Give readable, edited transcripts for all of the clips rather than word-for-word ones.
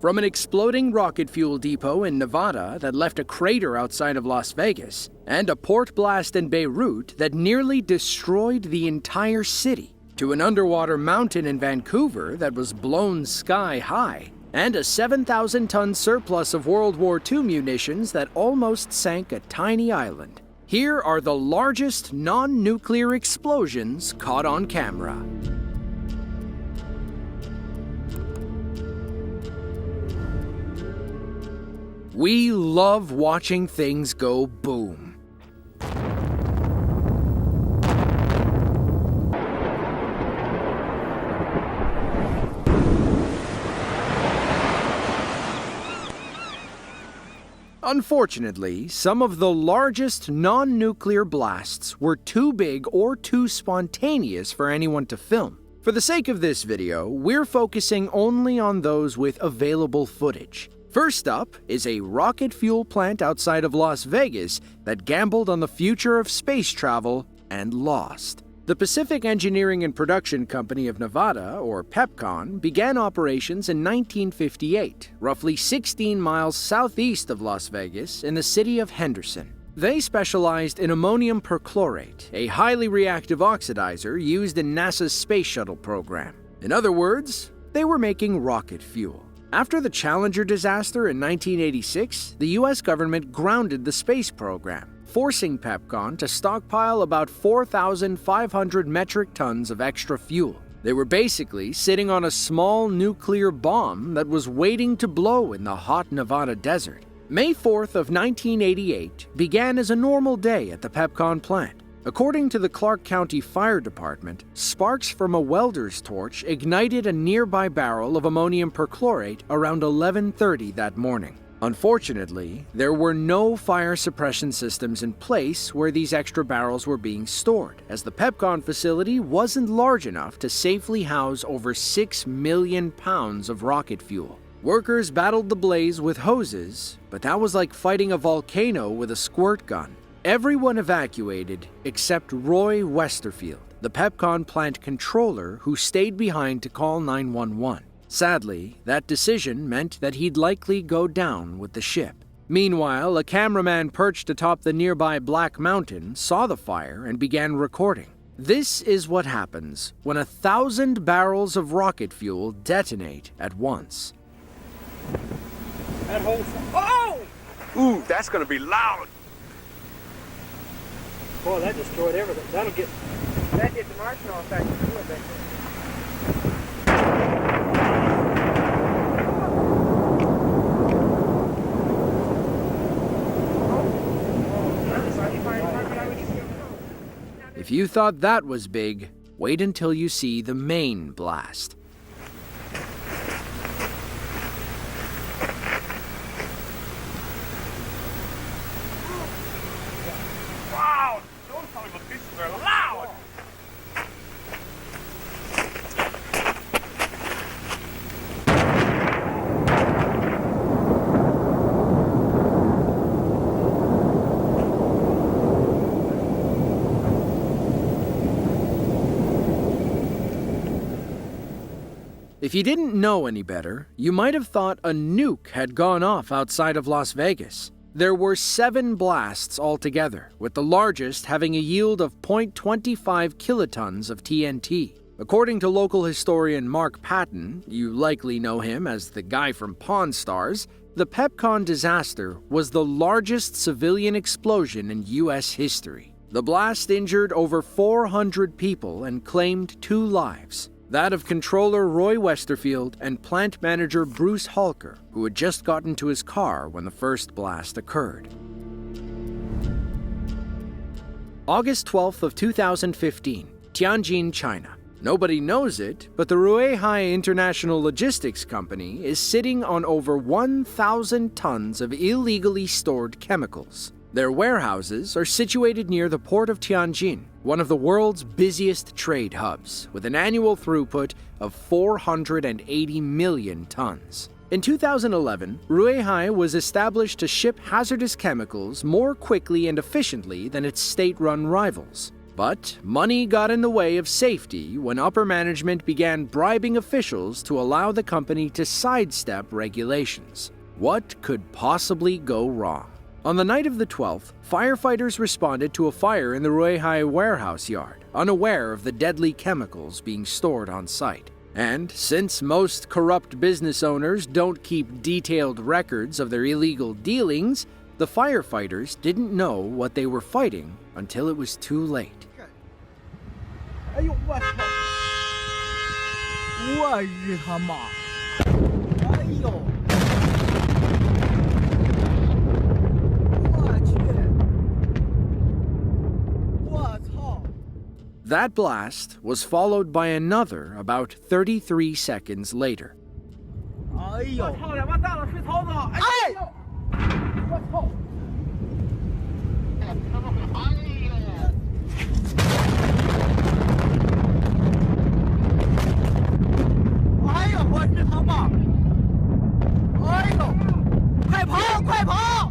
From an exploding rocket fuel depot in Nevada that left a crater outside of Las Vegas, and a port blast in Beirut that nearly destroyed the entire city, to an underwater mountain in Vancouver that was blown sky high, and a 7,000-ton surplus of World War II munitions that almost sank a tiny island. Here are the largest non-nuclear explosions caught on camera. We love watching things go boom. Unfortunately, some of the largest non-nuclear blasts were too big or too spontaneous for anyone to film. For the sake of this video, we're focusing only on those with available footage. First up is a rocket fuel plant outside of Las Vegas that gambled on the future of space travel and lost. The Pacific Engineering and Production Company of Nevada, or Pepcon, began operations in 1958, roughly 16 miles southeast of Las Vegas in the city of Henderson. They specialized in ammonium perchlorate, a highly reactive oxidizer used in NASA's space shuttle program. In other words, they were making rocket fuel. After the Challenger disaster in 1986, the US government grounded the space program, forcing Pepcon to stockpile about 4,500 metric tons of extra fuel. They were basically sitting on a small nuclear bomb that was waiting to blow in the hot Nevada desert. May 4th of 1988 began as a normal day at the Pepcon plant. According to the Clark County Fire Department, sparks from a welder's torch ignited a nearby barrel of ammonium perchlorate around 11:30 that morning. Unfortunately, there were no fire suppression systems in place where these extra barrels were being stored, as the Pepcon facility wasn't large enough to safely house over 6 million pounds of rocket fuel. Workers battled the blaze with hoses, but that was like fighting a volcano with a squirt gun. Everyone evacuated except Roy Westerfield, the Pepcon plant controller who stayed behind to call 911. Sadly, that decision meant that he'd likely go down with the ship. Meanwhile, a cameraman perched atop the nearby Black Mountain saw the fire and began recording. This is what happens when 1,000 barrels of rocket fuel detonate at once. That whole... Oh! Ooh, that's gonna be loud. Boy, that destroyed everything. That'll get... That did the marshmallow effect a little bit. If you thought that was big, wait until you see the main blast. Wow! Those son of a bitches are loud! If you didn't know any better, you might have thought a nuke had gone off outside of Las Vegas. There were 7 blasts altogether, with the largest having a yield of 0.25 kilotons of TNT. According to local historian Mark Patton, you likely know him as the guy from Pawn Stars, the Pepcon disaster was the largest civilian explosion in US history. The blast injured over 400 people and claimed 2 lives. That of controller Roy Westerfield and plant manager Bruce Halker, who had just gotten to his car when the first blast occurred. August 12th of 2015, Tanjin, China. Nobody knows it, but the Ruihai International Logistics Company is sitting on over 1,000 tons of illegally stored chemicals. Their warehouses are situated near the port of Tanjin, one of the world's busiest trade hubs, with an annual throughput of 480 million tons. In 2011, Ruihai was established to ship hazardous chemicals more quickly and efficiently than its state-run rivals. But money got in the way of safety when upper management began bribing officials to allow the company to sidestep regulations. What could possibly go wrong? On the night of the 12th, firefighters responded to a fire in the Ruihai warehouse yard, unaware of the deadly chemicals being stored on site. And since most corrupt business owners don't keep detailed records of their illegal dealings, the firefighters didn't know what they were fighting until it was too late. 哎呦我操！我日他妈！哎呦！我去！我操！ That blast was followed by another about 33 seconds later. 哎呦！我操！他妈大了水槽子！哎呦！我操！ 哎呦我日他妈！哎呦！快跑！快跑！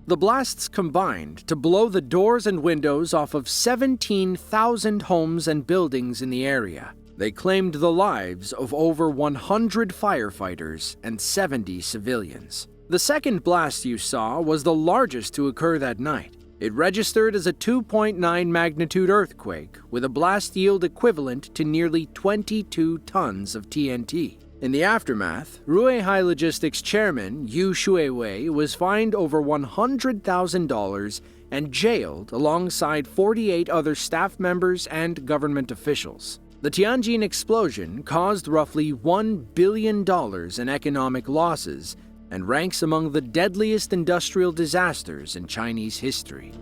The blasts combined to blow the doors and windows off of 17,000 homes and buildings in the area. They claimed the lives of over 100 firefighters and 70 civilians. The second blast you saw was the largest to occur that night. It registered as a 2.9 magnitude earthquake with a blast yield equivalent to nearly 22 tons of TNT. In the aftermath, Ruihai Logistics chairman Yu Shuiwei was fined over $100,000 and jailed alongside 48 other staff members and government officials. The Tanjin explosion caused roughly $1 billion in economic losses and ranks among the deadliest industrial disasters in Chinese history.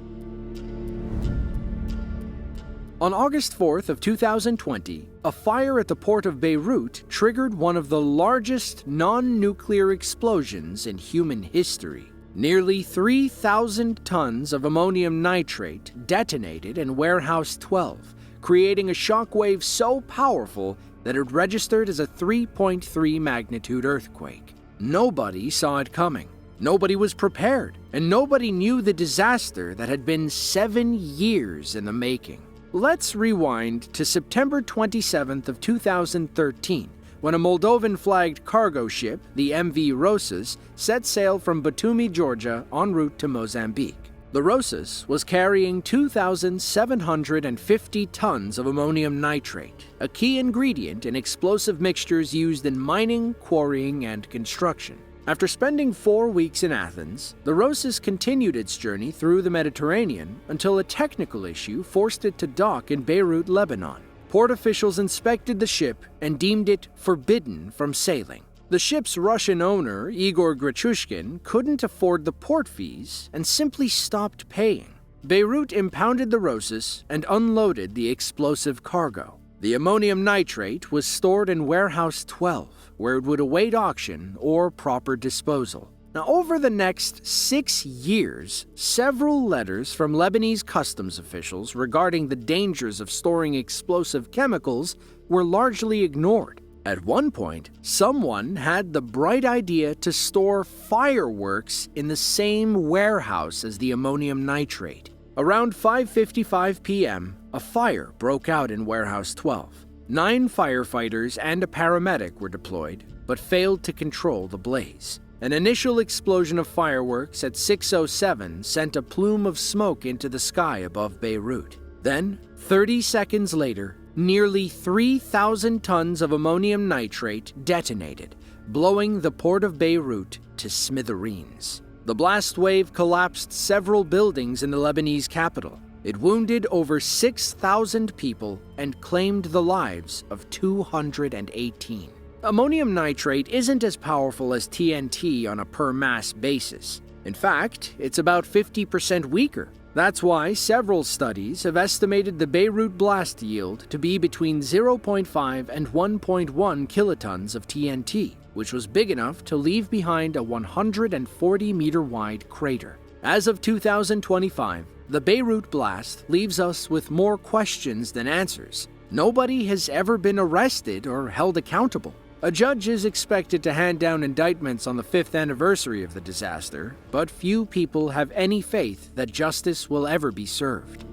On August 4th of 2020, a fire at the port of Beirut triggered one of the largest non-nuclear explosions in human history. Nearly 3,000 tons of ammonium nitrate detonated in Warehouse 12, creating a shockwave so powerful that it registered as a 3.3 magnitude earthquake. Nobody saw it coming. Nobody was prepared, and nobody knew the disaster that had been 7 years in the making. Let's rewind to September 27th of 2013, when a Moldovan-flagged cargo ship, the MV Rosas, set sail from Batumi, Georgia, en route to Mozambique. The Rosas was carrying 2,750 tons of ammonium nitrate, a key ingredient in explosive mixtures used in mining, quarrying, and construction. After spending 4 weeks in Athens, the Rosas continued its journey through the Mediterranean until a technical issue forced it to dock in Beirut, Lebanon. Port officials inspected the ship and deemed it forbidden from sailing. The ship's Russian owner, Igor Grachushkin, couldn't afford the port fees and simply stopped paying. Beirut impounded the Rosas and unloaded the explosive cargo. The ammonium nitrate was stored in Warehouse 12, where it would await auction or proper disposal. Now, over the next 6 years, several letters from Lebanese customs officials regarding the dangers of storing explosive chemicals were largely ignored. At one point, someone had the bright idea to store fireworks in the same warehouse as the ammonium nitrate. Around 5:55 p.m., a fire broke out in Warehouse 12. 9 firefighters and a paramedic were deployed, but failed to control the blaze. An initial explosion of fireworks at 6:07 sent a plume of smoke into the sky above Beirut. Then, 30 seconds later, nearly 3,000 tons of ammonium nitrate detonated, blowing the port of Beirut to smithereens. The blast wave collapsed several buildings in the Lebanese capital. It wounded over 6,000 people and claimed the lives of 218. Ammonium nitrate isn't as powerful as TNT on a per-mass basis. In fact, it's about 50% weaker. That's why several studies have estimated the Beirut blast yield to be between 0.5 and 1.1 kilotons of TNT, which was big enough to leave behind a 140-meter-wide crater. As of 2025, the Beirut blast leaves us with more questions than answers. Nobody has ever been arrested or held accountable. A judge is expected to hand down indictments on the 5th anniversary of the disaster, but few people have any faith that justice will ever be served.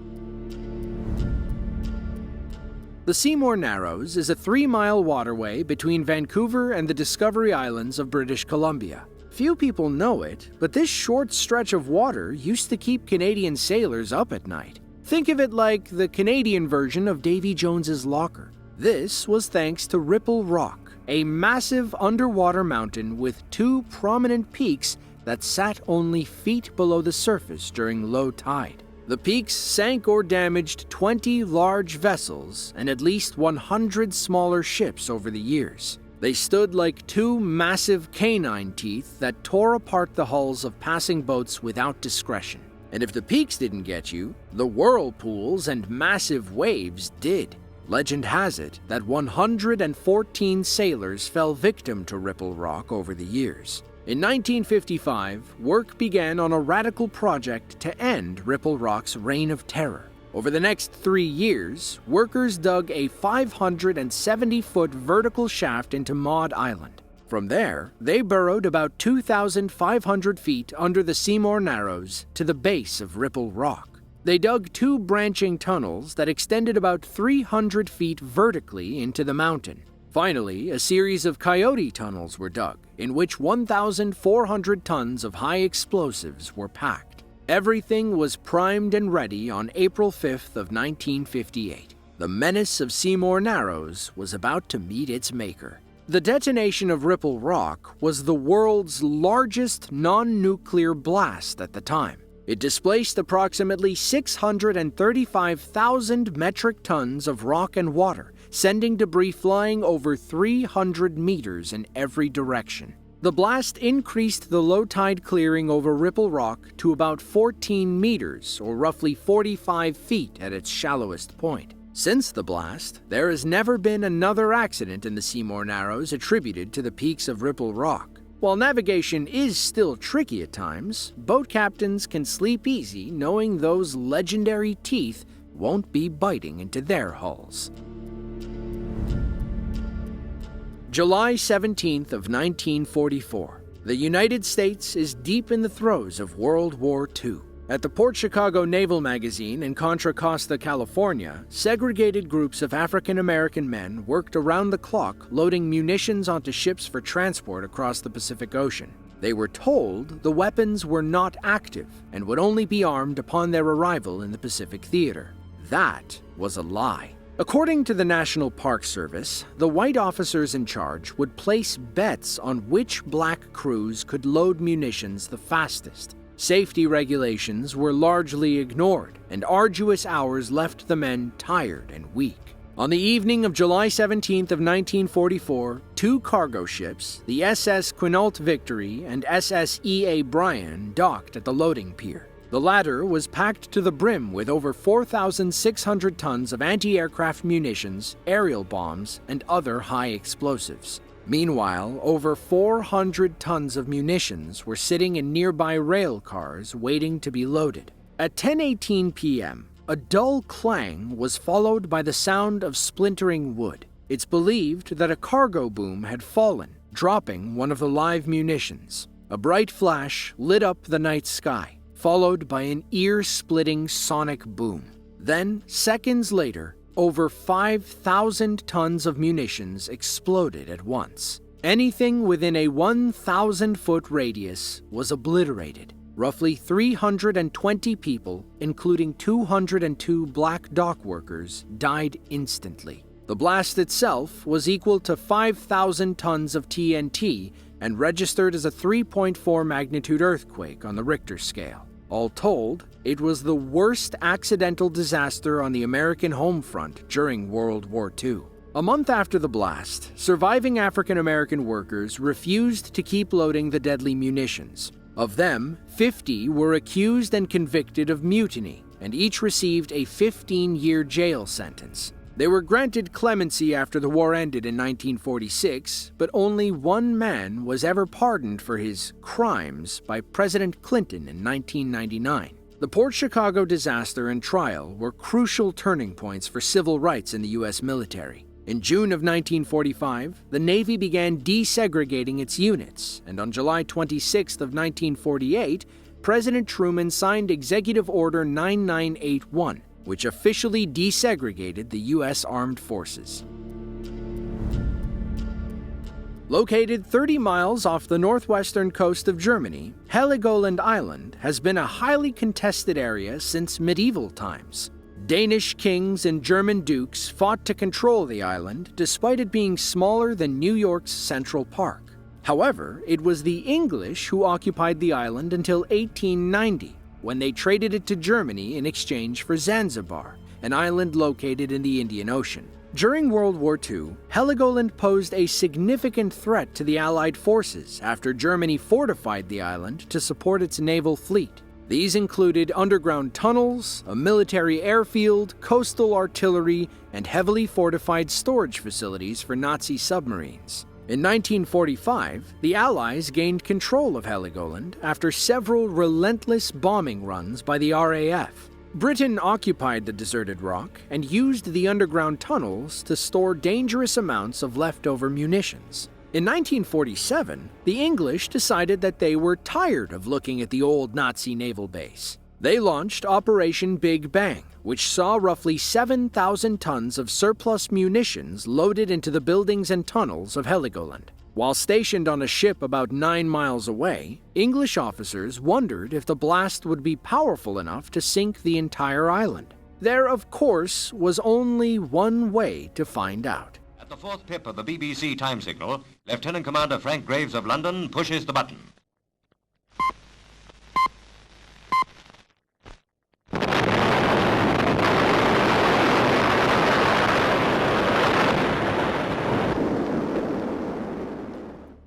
The Seymour Narrows is a 3-mile waterway between Vancouver and the Discovery Islands of British Columbia. Few people know it, but this short stretch of water used to keep Canadian sailors up at night. Think of it like the Canadian version of Davy Jones's Locker. This was thanks to Ripple Rock, a massive underwater mountain with 2 prominent peaks that sat only feet below the surface during low tide. The peaks sank or damaged 20 large vessels and at least 100 smaller ships over the years. They stood like 2 massive canine teeth that tore apart the hulls of passing boats without discretion. And if the peaks didn't get you, the whirlpools and massive waves did. Legend has it that 114 sailors fell victim to Ripple Rock over the years. In 1955, work began on a radical project to end Ripple Rock's reign of terror. Over the next 3 years, workers dug a 570-foot vertical shaft into Maud Island. From there, they burrowed about 2,500 feet under the Seymour Narrows to the base of Ripple Rock. They dug 2 branching tunnels that extended about 300 feet vertically into the mountain. Finally, a series of coyote tunnels were dug, in which 1,400 tons of high explosives were packed. Everything was primed and ready on April 5th of 1958. The menace of Seymour Narrows was about to meet its maker. The detonation of Ripple Rock was the world's largest non-nuclear blast at the time. It displaced approximately 635,000 metric tons of rock and water, sending debris flying over 300 meters in every direction. The blast increased the low tide clearing over Ripple Rock to about 14 meters, or roughly 45 feet at its shallowest point. Since the blast, there has never been another accident in the Seymour Narrows attributed to the peaks of Ripple Rock. While navigation is still tricky at times, boat captains can sleep easy knowing those legendary teeth won't be biting into their hulls. July 17th of 1944. The United States is deep in the throes of World War II. At the Port Chicago Naval Magazine in Contra Costa, California, segregated groups of African-American men worked around the clock loading munitions onto ships for transport across the Pacific Ocean. They were told the weapons were not active and would only be armed upon their arrival in the Pacific Theater. That was a lie. According to the National Park Service, the white officers in charge would place bets on which black crews could load munitions the fastest. Safety regulations were largely ignored, and arduous hours left the men tired and weak. On the evening of July 17th of 1944, 2 cargo ships, the SS Quinault Victory and SS E.A. Bryan, docked at the loading pier. The latter was packed to the brim with over 4,600 tons of anti-aircraft munitions, aerial bombs, and other high explosives. Meanwhile, over 400 tons of munitions were sitting in nearby rail cars waiting to be loaded. At 10:18 p.m., a dull clang was followed by the sound of splintering wood. It's believed that a cargo boom had fallen, dropping one of the live munitions. A bright flash lit up the night sky, followed by an ear-splitting sonic boom. Then, seconds later, over 5,000 tons of munitions exploded at once. Anything within a 1,000-foot radius was obliterated. Roughly 320 people, including 202 black dock workers, died instantly. The blast itself was equal to 5,000 tons of TNT and registered as a 3.4 magnitude earthquake on the Richter scale. All told, it was the worst accidental disaster on the American home front during World War II. A month after the blast, surviving African-American workers refused to keep loading the deadly munitions. Of them, 50 were accused and convicted of mutiny, and each received a 15-year jail sentence. They were granted clemency after the war ended in 1946, but only one man was ever pardoned for his crimes by President Clinton in 1999. The Port Chicago disaster and trial were crucial turning points for civil rights in the U.S. military. In June of 1945, the Navy began desegregating its units, and on July 26 of 1948, President Truman signed Executive Order 9981, which officially desegregated the U.S. Armed Forces. Located 30 miles off the northwestern coast of Germany, Helgoland Island has been a highly contested area since medieval times. Danish kings and German dukes fought to control the island despite it being smaller than New York's Central Park. However, it was the English who occupied the island until 1890, when they traded it to Germany in exchange for Zanzibar, an island located in the Indian Ocean. During World War II, Helgoland posed a significant threat to the Allied forces after Germany fortified the island to support its naval fleet. These included underground tunnels, a military airfield, coastal artillery, and heavily fortified storage facilities for Nazi submarines. In 1945, the Allies gained control of Helgoland after several relentless bombing runs by the RAF. Britain occupied the deserted rock and used the underground tunnels to store dangerous amounts of leftover munitions. In 1947, the English decided that they were tired of looking at the old Nazi naval base. They launched Operation Big Bang, which saw roughly 7,000 tons of surplus munitions loaded into the buildings and tunnels of Helgoland. While stationed on a ship about 9 miles away, English officers wondered if the blast would be powerful enough to sink the entire island. There, of course, was only one way to find out. At the fourth pip of the BBC time signal, Lieutenant Commander Frank Graves of London pushes the button.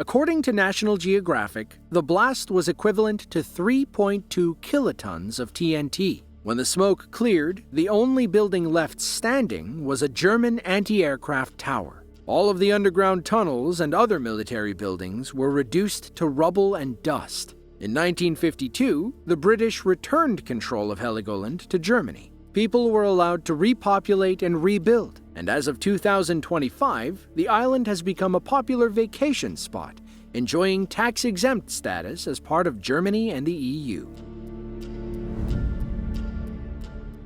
According to National Geographic, the blast was equivalent to 3.2 kilotons of TNT. When the smoke cleared, the only building left standing was a German anti-aircraft tower. All of the underground tunnels and other military buildings were reduced to rubble and dust. In 1952, the British returned control of Helgoland to Germany. People were allowed to repopulate and rebuild, and as of 2025, the island has become a popular vacation spot, enjoying tax-exempt status as part of Germany and the EU.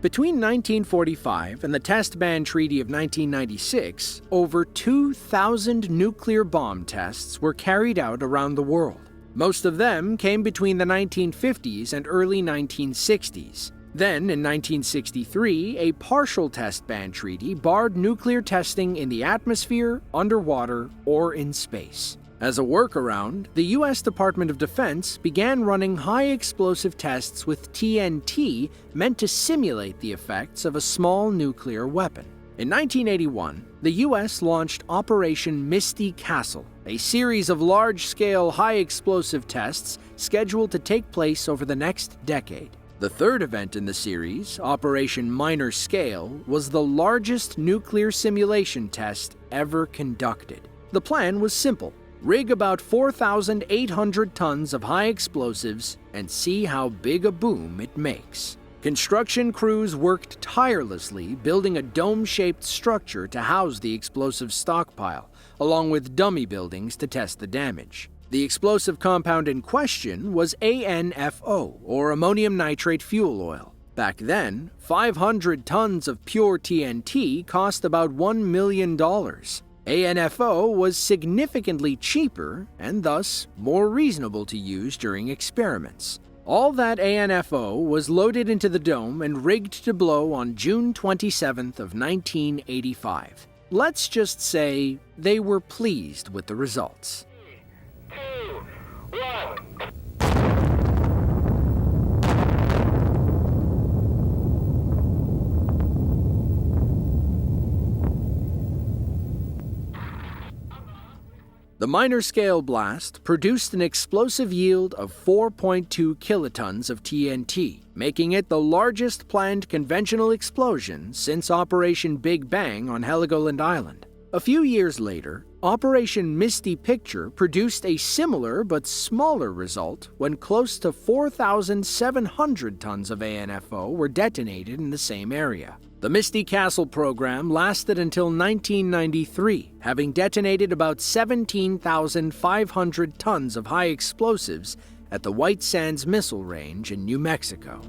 Between 1945 and the Test Ban Treaty of 1996, over 2,000 nuclear bomb tests were carried out around the world. Most of them came between the 1950s and early 1960s. Then, in 1963, a partial test ban treaty barred nuclear testing in the atmosphere, underwater, or in space. As a workaround, the U.S. Department of Defense began running high-explosive tests with TNT meant to simulate the effects of a small nuclear weapon. In 1981, the U.S. launched Operation Misty Castle, a series of large-scale high-explosive tests scheduled to take place over the next decade. The third event in the series, Operation Minor Scale, was the largest nuclear simulation test ever conducted. The plan was simple: rig about 4,800 tons of high explosives and see how big a boom it makes. Construction crews worked tirelessly building a dome-shaped structure to house the explosive stockpile, along with dummy buildings to test the damage. The explosive compound in question was ANFO, or ammonium nitrate fuel oil. Back then, 500 tons of pure TNT cost about $1 million. ANFO was significantly cheaper and thus more reasonable to use during experiments. All that ANFO was loaded into the dome and rigged to blow on June 27th of 1985. Let's just say they were pleased with the results. The minor-scale blast produced an explosive yield of 4.2 kilotons of TNT, making it the largest planned conventional explosion since Operation Big Bang on Helgoland Island. A few years later, Operation Misty Picture produced a similar but smaller result when close to 4,700 tons of ANFO were detonated in the same area. The Misty Castle program lasted until 1993, having detonated about 17,500 tons of high explosives at the White Sands Missile Range in New Mexico.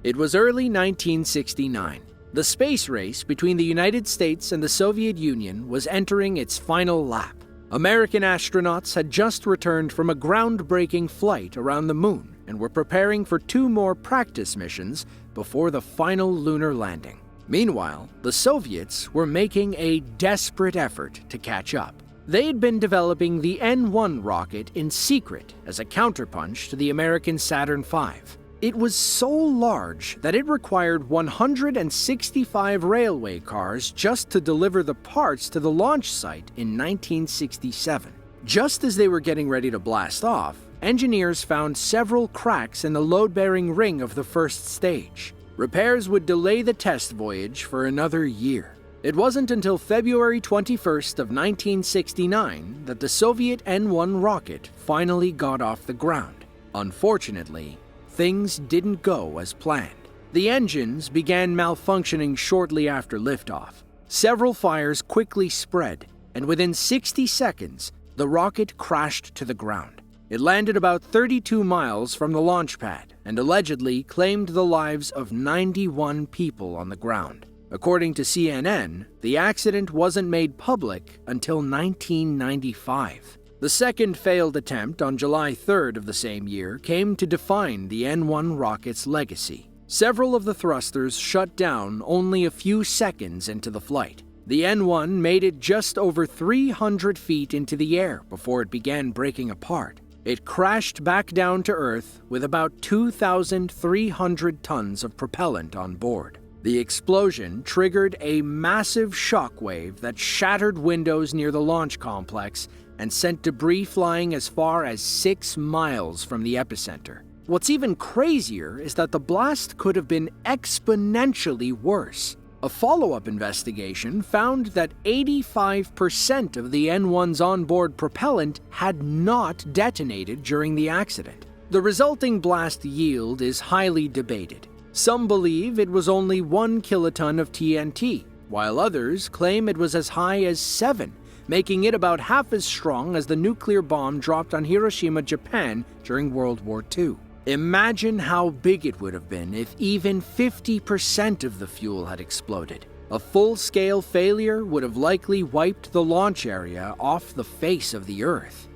It was early 1969. The space race between the United States and the Soviet Union was entering its final lap. American astronauts had just returned from a groundbreaking flight around the moon and were preparing for 2 more practice missions before the final lunar landing. Meanwhile, the Soviets were making a desperate effort to catch up. They'd been developing the N-1 rocket in secret as a counterpunch to the American Saturn V. It was so large that it required 165 railway cars just to deliver the parts to the launch site in 1967. Just as they were getting ready to blast off, engineers found several cracks in the load-bearing ring of the first stage. Repairs would delay the test voyage for another year. It wasn't until February 21st of 1969 that the Soviet N-1 rocket finally got off the ground. Unfortunately, things didn't go as planned. The engines began malfunctioning shortly after liftoff. Several fires quickly spread, and within 60 seconds, the rocket crashed to the ground. It landed about 32 miles from the launch pad and allegedly claimed the lives of 91 people on the ground. According to CNN, the accident wasn't made public until 1995. The second failed attempt on July 3rd of the same year came to define the N-1 rocket's legacy. Several of the thrusters shut down only a few seconds into the flight. The N-1 made it just over 300 feet into the air before it began breaking apart. It crashed back down to Earth with about 2,300 tons of propellant on board. The explosion triggered a massive shockwave that shattered windows near the launch complex and sent debris flying as far as 6 miles from the epicenter. What's even crazier is that the blast could have been exponentially worse. A follow-up investigation found that 85% of the N-1's onboard propellant had not detonated during the accident. The resulting blast yield is highly debated. Some believe it was only 1 kiloton of TNT, while others claim it was as high as 7, making it about half as strong as the nuclear bomb dropped on Hiroshima, Japan during World War II. Imagine how big it would have been if even 50% of the fuel had exploded. A full-scale failure would have likely wiped the launch area off the face of the Earth.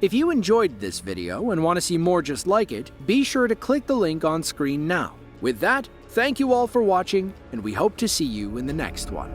If you enjoyed this video and want to see more just like it, be sure to click the link on screen now. With that, thank you all for watching, and we hope to see you in the next one.